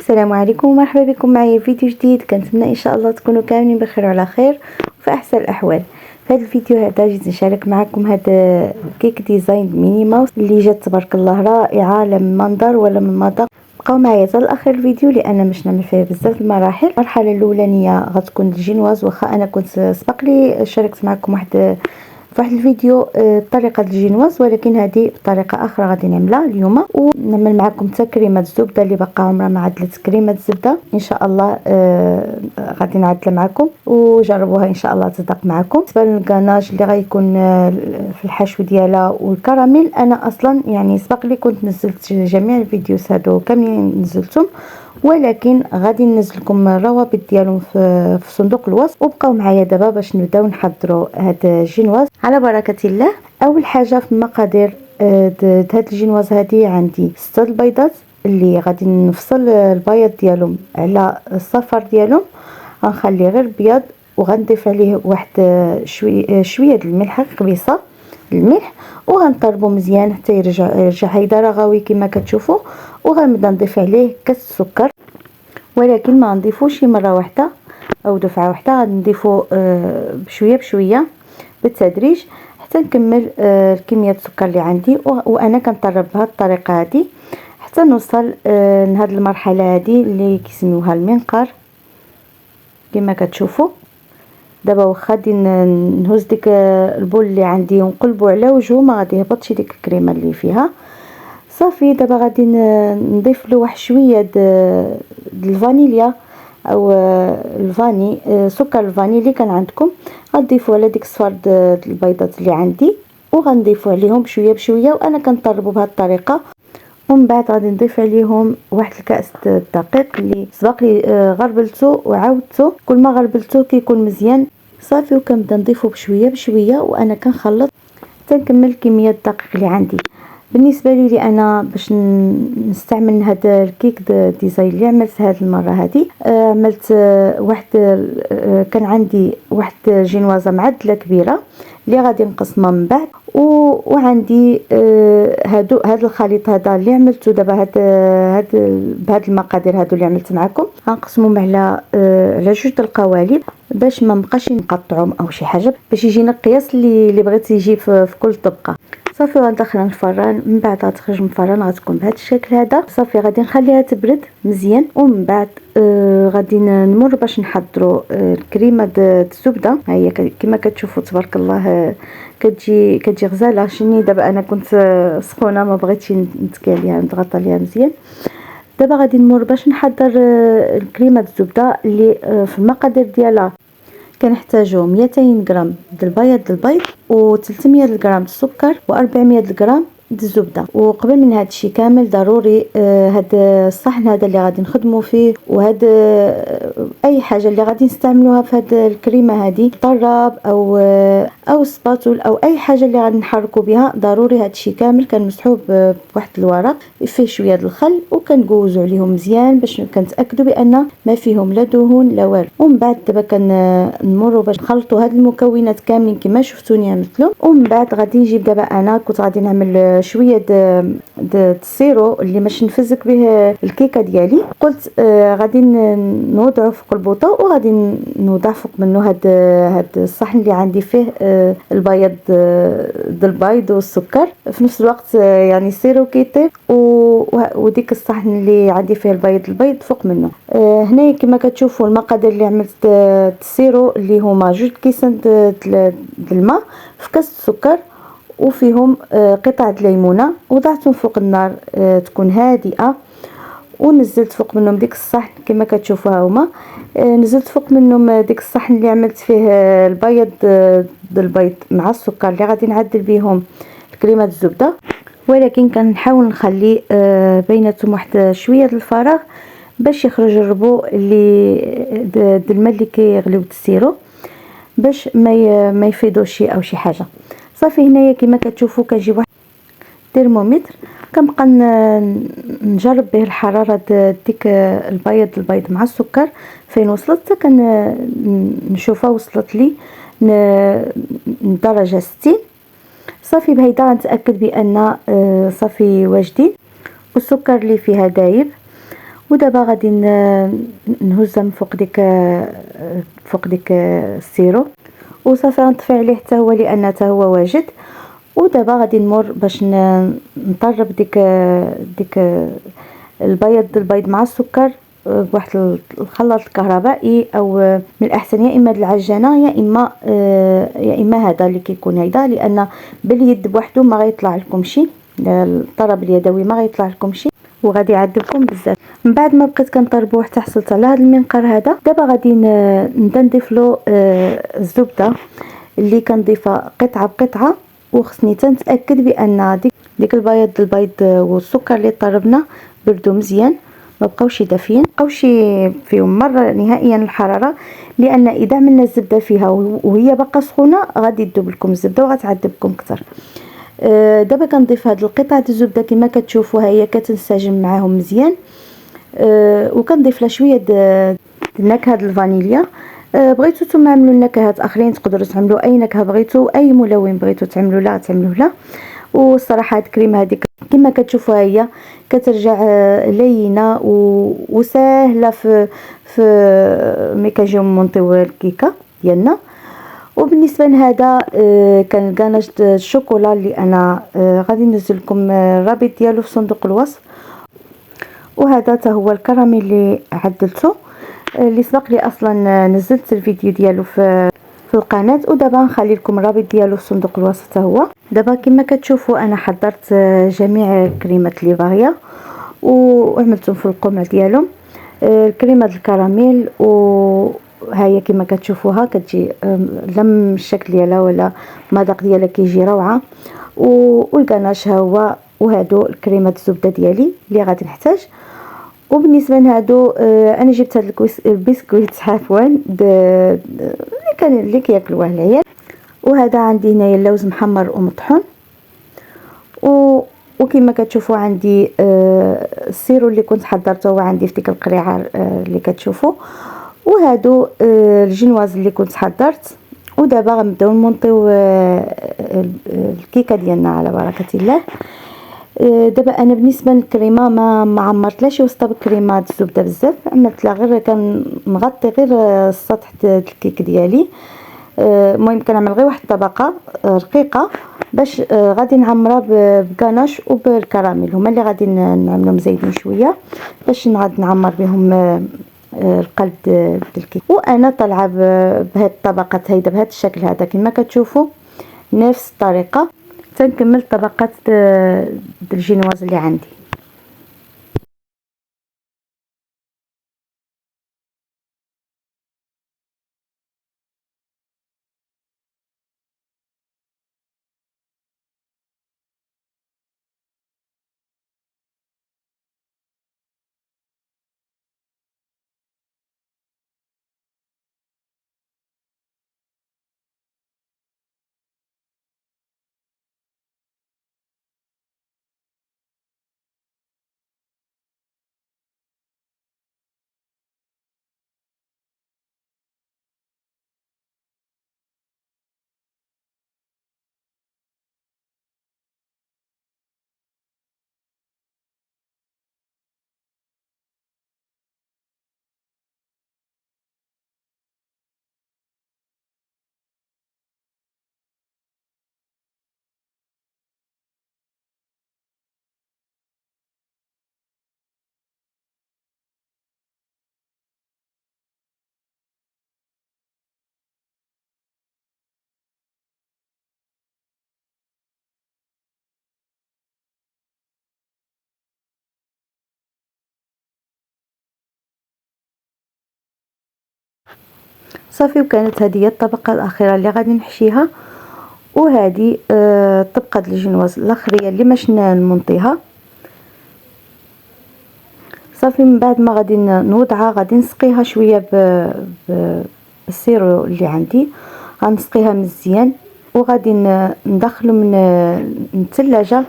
السلام عليكم ومرحبا بكم معايا في فيديو جديد. كنتمنى ان شاء الله تكونوا كاملين بخير وعلى خير وفي احسن الاحوال. في هذا الفيديو هذا جيت نشارك معكم هذا كيك ديزاين ميني ماوس اللي جات تبارك الله رائعه، لا من منظر ولا من مذاق. بقاو معايا حتى لاخر الفيديو لان باش نعمل فيه بزاف المراحل. المرحله الاولانيه غتكون الجينواز، واخا انا كنت سبق لي شاركت معكم واحد الفيديو طريقه الجينواز، ولكن هذه بطريقه اخرى غادي نعملها اليوم. ونعمل معكم حتى كريمه الزبده اللي باقا عمرها ما عدلت كريمه الزبده ان شاء الله. غادي نعدلها معكم وجربوها ان شاء الله تصدق معكم. بالنسبه للكاناج اللي غيكون في الحشو ديالها والكراميل، انا اصلا يعني سبق لي كنت نزلت جميع الفيديوز هادو كاملين نزلتهم، ولكن غادي ننزلكم الروابط ديالهم في صندوق الوصف. وبقاو معايا دابا باش نبداو نحضروا هذا الجينواز على بركه الله. اول حاجه في المقادير هاد الجينواز هذه عندي 6 البيضات اللي غادي نفصل البياض ديالهم على الصفر ديالهم، غنخلي غير البياض وغنضيف عليه واحد شويه د الملح، قبيصه الملح، وغنطربو مزيان حتى يرجع هيدا رغوي كما كتشوفوا. وغنبدا نضيف عليه كاس السكر، ولكن ما نضيفوش مره واحده او دفعه واحده، غنضيفو بشويه بشويه بالتدريج حتى نكمل كميه السكر اللي عندي. وانا كنطرب بهذه الطريقه هذه حتى نوصل لهذه المرحله هذه اللي كيسميوها المنقار كما كتشوفوا. دابا واخا غادي نهز ديك البول اللي عندي ونقلبو على وجهه، ما غادي يهبطش ديك الكريمه اللي فيها. صافي دابا غادي نضيف له واحد شويه د الفانيليا او الفاني، سكر الفاني اللي كان عندكم غتضيفوا على ديك صفار البيضات اللي عندي، وغنضيفوا عليهم بشويه بشويه وانا كنطربوا بهذه الطريقه. ومن بعد غادي نضيف عليهم واحد الكاس الدقيق اللي سبق لي غربلته وعاودته، كل ما غربلته كيكون مزيان. صافي وكنبدا نضيفه بشويه بشويه وانا كنخلط حتى نكمل كميه الدقيق اللي عندي. بالنسبه لي انا باش نستعمل هذا الكيك ديزاين اللي عملت هذه المره هذه، عملت واحد كان عندي واحد جينوازه معدله كبيره اللي غادي نقسمها من بعد، وعندي هذا الخليط هذا اللي عملته دابا بهاد المقادير هادو اللي عملت معكم غنقسمهم على جوج القوالب باش ما نبقاش نقطعهم او شي حاجه، باش يجينا القياس اللي بغيت يجي في كل طبقه. صافي غندخلها الفران، من بعد غتخرج من الفران غتكون بهذا الشكل هذا. صافي غادي نخليها تبرد مزيان، ومن بعد غادي نمر باش نحضروا الكريمه الزبده. ها هي كما كتشوفوا تبارك الله كتجي غزاله. شني دابا انا كنت سخونه ما بغيتش نتكي عليها، نضغط عليها مزيان. دابا غادي نمر باش نحضر الكريمه الزبده اللي في المقادير ديالها كنحتاجو 200 غرام د البيض و300 غرام السكر و400 غرام د الزبده. وقبل من هذا الشيء كامل ضروري هذا الصحن هذا اللي غادي نخدموا فيه، وهذا اي حاجه اللي غادي نستعملوها في هذه الكريمه هذه، طراب او سباتول او اي حاجه اللي غادي نحركوا بها، ضروري هذا الشيء كامل كنمسحوه بواحد الورق فيه شويه د الخل وكنجوزوا عليهم مزيان باش كنتاكدوا بان ما فيهم لا دهون لا والو. ومن بعد دابا كنمروا باش نخلطوا هاد المكونات كاملين كما شفتوني عملت. ومن بعد غادي نجيب دابا انا كنت غادي نعمل شويه د السيرو اللي باش نفزك به الكيكه ديالي. قلت غادي نوضعه فوق البوطه وغادي نوضع فوق منه هاد الصحن اللي عندي فيه البيض البيض والسكر في نفس الوقت، يعني السيرو كيطيب وديك الصحن اللي عندي فيه البيض فوق منه. هنا كما كتشوفوا المقادير اللي عملت السيرو اللي هما 2 كيسان د الماء في كاس السكر وفيهم قطعه ليمونه، وضعتهم فوق النار تكون هادئه، ونزلت فوق منهم ديك الصحن كما كتشوفوها هما. نزلت فوق منهم ديك الصحن اللي عملت فيه البيض مع السكر اللي غادي نعدل بهم الكريمه الزبده، ولكن كنحاول نخلي بيناتهم واحد شويه الفراغ باش يخرج الربو اللي الماء اللي كيغليو السيرو باش ما يفيدوش او شي حاجه. صافي هنايا كما كتشوفوا كنجيب واحد ترمومتر كنبقى نجرب به الحراره ديك البيض مع السكر فين وصلت، حتى نشوفها وصلت لي درجه 60. صافي بهيدا غنتاكد بان صافي واجدين والسكر اللي فيها دايب. ودابا غادي نهزها من فوق ديك السيرو وصافي غنطفي عليه حتى هو لان حتى هو واجد. ودابا غادي نمر باش نطرب ديك البيض مع السكر بواحد الخلاط الكهربائي، او من الاحسن يا اما العجانه يا اما هذا اللي كيكون هيدا، لان باليد بوحدو ما غيطلع لكم شي، الطرب اليدوي ما غيطلع لكم شي وغادي يعذبكم بزاف. من بعد ما بقيت كنطربوه حتى حصلت على هذا المنقار هذا، دابا غادي نبدا نضيف له الزبده اللي كنضيفها قطعه بقطعه، وخصني تنتاكد بان ديك البيض والسكر اللي طربنا بردوا مزيان، ما بقاوش دافيين، ما بقاوش فيهم مره نهائيا الحراره، لان اذا عملنا الزبده فيها وهي باقا سخونه غادي تذوب لكم الزبده وغتعذبكم اكثر. دابا كنضيف هاد القطعه الزبده كما كتشوفوا هي كتنسجم معاهم مزيان، وكنضيف لها شويه نكهه الفانيليا. بغيتو نتوما عملوا نكهات اخرين تقدروا تعملوا اي نكهه بغيتو، اي ملون بغيتو تعملوا لا. والصراحه هاد الكريمه هذيك كما كتشوفوا هي كترجع لينه وسهله في ملي كنجيو نمونطيو الكيكه ديالنا. وبالنسبه لهذا كان الكاناج الشوكولا اللي انا غادي ننزل لكم الرابط ديالو في صندوق الوصف. وهذا حتى هو الكراميل اللي عدلته، اللي سبق لي اصلا نزلت الفيديو ديالو في القناه، ودابا نخلي لكم الرابط ديالو في صندوق الوصف حتى هو. دابا كما كتشوفوا انا حضرت جميع الكريمات اللي باغيه وعملتهم في القمع ديالهم. الكريمه الكراميل وهي كما كتشوفوها كتجي لم الشكل ديالها ولا المذاق ديالها كيجي روعه. والكناش ها هو، وهادو الكريمات الزبده ديالي اللي غادي نحتاج. وبالنسبه لهادو انا جبت هاد البسكويت عفوا اللي كياكلوه العيال. وهذا عندي هنايا اللوز محمر ومطحون، وكما كتشوفوا عندي السيرو اللي كنت حضرته هو عندي في ديك القريعه اللي كتشوفوا، وهادو الجنواز اللي كنت حضرت. ودابا غنبداو نمونطيو الكيكه ديالنا على بركه الله. دابا انا بالنسبه للكريمه ما عمرتلاش وسطها بالكريمه الزبده بزاف، عملت لها غير كنغطي غير السطح ديال الكيك ديالي. المهم كنعمل غير واحد الطبقه رقيقه باش غادي نعمرها بكاناش وبالكراميل، هما اللي غادي نعملهم زايدين شويه باش غادي نعمر بهم القلب ديال الكيك. وانا طالعه بهاد الطبقات هيدا بهذا الشكل هذا كما كتشوفوا نفس الطريقه تنكمل طبقات الجينواز اللي عندي. صافي وكانت هذه الطبقه الاخيره اللي غادي نحشيها، وهذه الطبقه ديال الجنواز الاخريه اللي باش نمونطيها. صافي من بعد ما غادي نوضعها غادي نسقيها شويه بالسيرو اللي عندي، غنسقيها مزيان وغادي ندخلو من الثلاجه،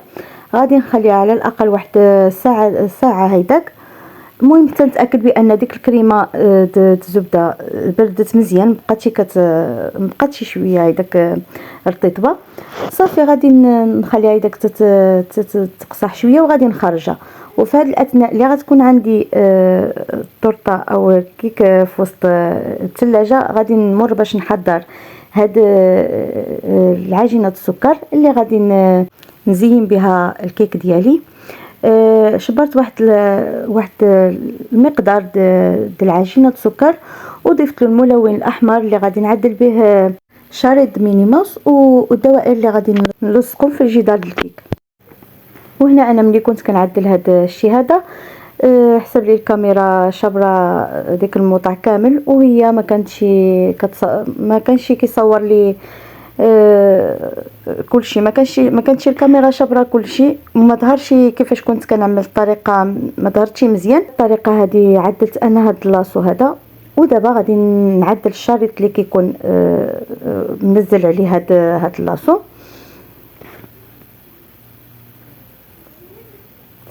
غادي نخليها على الاقل واحد ساعه هيداك. المهم تنتاكد بان ديك الكريمه الزبده بردت مزيان، مبقاتش شويه هيداك رطيبه. صافي غادي نخليها هيداك تقصح شويه وغادي نخرجها. وفي هذه الاثناء اللي غتكون عندي الطرطه او الكيك في وسط الثلاجه، غادي نمر باش نحضر هاد العجينه السكر اللي غادي نزين بها الكيك ديالي. شبرت واحد المقدار ديال العجينه السكر، وضفت له الملون الاحمر اللي غادي نعدل به شريط ميني ماوس والدوائر اللي غادي نلصقهم في جدار الكيك. وهنا انا ملي كنت كنعدل هذا الشيء هذا حسب لي الكاميرا شابره ديك الموطع كامل، وهي ما كانش كيصور لي كلشي، ما كانتش الكاميرا شابره كلشي، وما ظهرش كيفاش كنت كنعمل الطريقه، ما ظهرتش مزيان الطريقه هذه. عدلت انا هذا اللاصو هذا، ودابا غادي نعدل الشريط اللي كيكون منزل عليه هذا اللاصو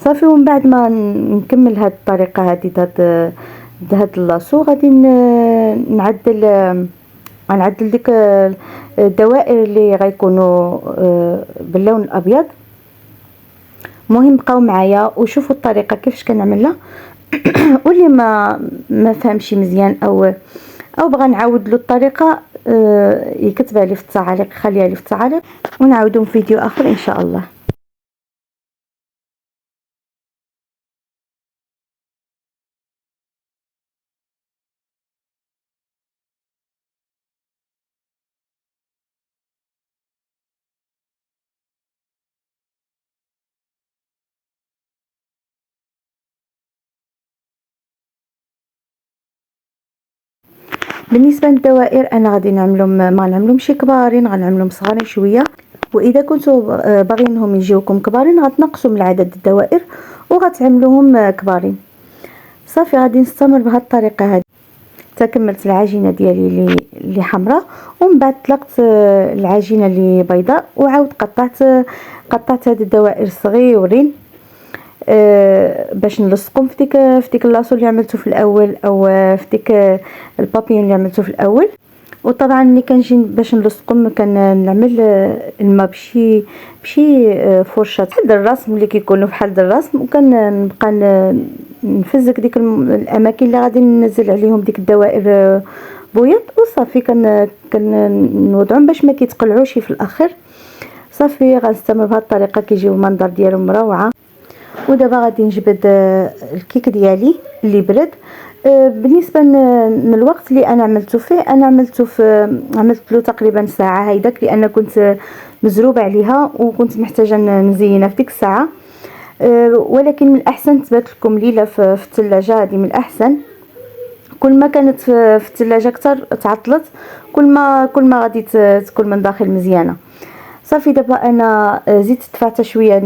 صافي. ومن بعد ما نكمل هذه الطريقه هذه هذا اللاصو غادي نعدل ديك الدوائر اللي غيكونوا باللون الابيض. المهم بقاو معايا وشوفوا الطريقه كيفاش كنعملها. واللي ما فهمش مزيان او بغى نعاود له الطريقه يكتبها لي في التعاليق، خليها لي في التعاليق ونعاودوا في فيديو اخر ان شاء الله. بالنسبه للدوائر انا غادي نعملهم، ما نعملهمش كبارين، غنعملهم صغارين شويه. واذا كنتوا باغينهم يجيوكم كبارين غتنقصوا من عدد الدوائر وغتعملوهم كبارين صافي. غادي نستمر بهذه الطريقه هذه حتى كملت العجينه ديالي اللي حمراء، ومن بعد طلقت العجينه اللي بيضاء وعاود قطعت هذه الدوائر صغيورين باش نلصقهم في ديك اللاصو اللي عملته في الاول، او في ديك البابيون اللي عملته في الاول. وطبعا ملي كنجي باش نلصقهم كنعمل الماء بشي فرشه بحال الرسم اللي كيكونوا بحال الرسم، وكنبقى نفزك ديك الاماكن اللي غادي ننزل عليهم ديك الدوائر بويض، وصافي كنوضعهم باش ما كيتقلعوش في الاخر صافي. غنستمر بهذه الطريقه كيجيو المنظر ديالهم روعه. ودابا غادي نجبد الكيك ديالي اللي برد. بالنسبه للوقت اللي انا عملته فيه، انا عملت له تقريبا ساعه هيداك، لان كنت مزروبه عليها وكنت محتاجه نزينها في ديك الساعه. ولكن من الاحسن تبات لكم ليله في الثلاجه، هذه من الاحسن. كل ما كانت في الثلاجه اكثر تعطلت، كل ما غادي تكون من داخل مزيانه صافي. دابا انا زدت دفعت شويه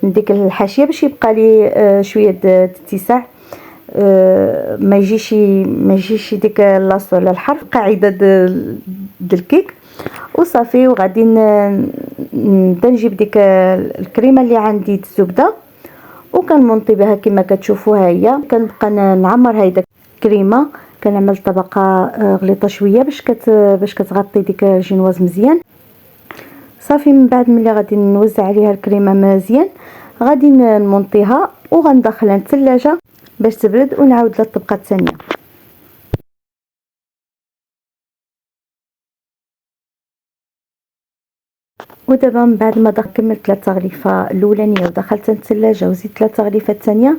ديك الحاشيه باش يبقى لي شويه اتساع، ما يجيش ديك اللاصو على الحرف، قاعده ديال الكيك وصافي. وغادي نبدا نجيب ديك الكريمه اللي عندي الزبده وكنمونطي بها كما كتشوفوها هي. كنبقى نعمر هيدا الكريمه، كنعمل طبقه غليظه شويه باش كتغطي ديك الجينواز مزيان صافي. من بعد ملي غادي نوزع عليها الكريمه مزيان غادي نمونطيها وغندخلها للثلاجه باش تبرد ونعاود لها الطبقه الثانيه. ودابا من بعد ما كملت التغليفه الاولانيه ودخلتها للثلاجه وزدت 3 تغليفات ثانيه،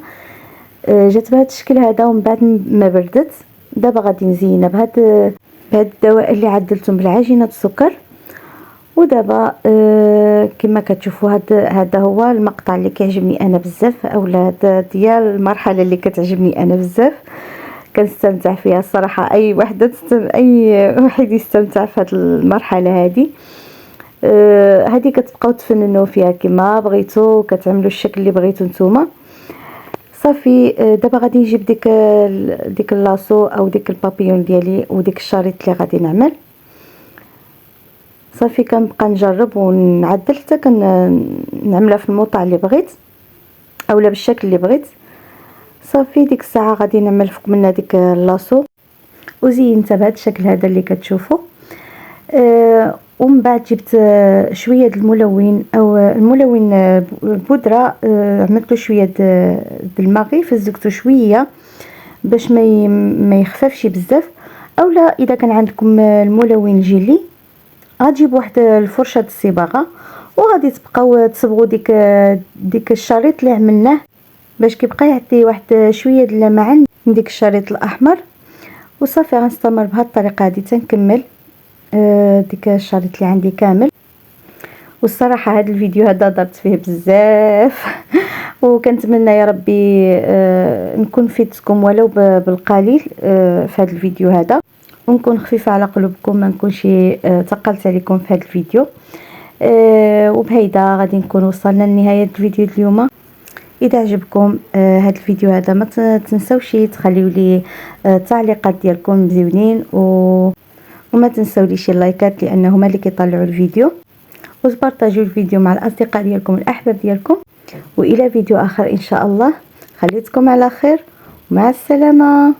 جات بهذا الشكل هذا. ومن بعد ما بردت دابا غادي نزينها بهاد الدوائر اللي عدلتهم بالعجينه السكر. ودابا كما كتشوفوا هذا هو المقطع اللي كيعجبني انا بزاف، اولا ديال المرحله اللي كتعجبني انا بزاف، كنستمتع فيها الصراحه. اي واحد يستمتع في هذه المرحله هذه. هذه كتبقاو تفننوا فيها كما بغيتو، كتعملوا الشكل اللي بغيتو نتوما صافي. دابا غادي نجيب ديك اللاصو او ديك البابيون ديالي وديك الشريط اللي غادي نعمل صافي. كنبقى نجرب ونعدل حتى كنعملها في الموطع اللي بغيت اولا بالشكل اللي بغيت صافي. ديك الساعه غادي نعمل فوق منها ديك اللاصو وزينتها بهذا الشكل هذا اللي كتشوفوا. ومن بعد جبت شويه د الملون او الملون بودره، عملت له شويه د الماء، فزقته شويه باش ما يخففش بزاف. اولا اذا كان عندكم الملون جيلي غتجيب واحد الفرشه د الصباغه وغادي تبقاو تصبغوا ديك الشريط اللي عملناه باش كيبقى يعطي واحد شويه د اللمعان من ديك الشريط الاحمر. وصافي غنستمر بهذه الطريقه هذه تنكمل ديك الشريط اللي عندي كامل. والصراحه هذا الفيديو هذا ضربت فيه بزاف وكنتمنى يا ربي نكون فدتكم ولو بالقليل في هذا الفيديو هذا، ونكون خفيفه على قلوبكم، ما نكونش ثقلت عليكم في هذا الفيديو. وبهيدا غادي نكون وصلنا لنهايه الفيديو اليوم. اذا عجبكم هذا الفيديو هذا ما تنسوش تخليوا لي التعليقات ديالكم مزيونين، وما تنسوليش اللايكات لانه هما اللي كيطلعوا الفيديو، وتبارطاجوا الفيديو مع الاصدقاء ديالكم الاحباب ديالكم. والى فيديو اخر ان شاء الله، خليتكم على خير، مع السلامه.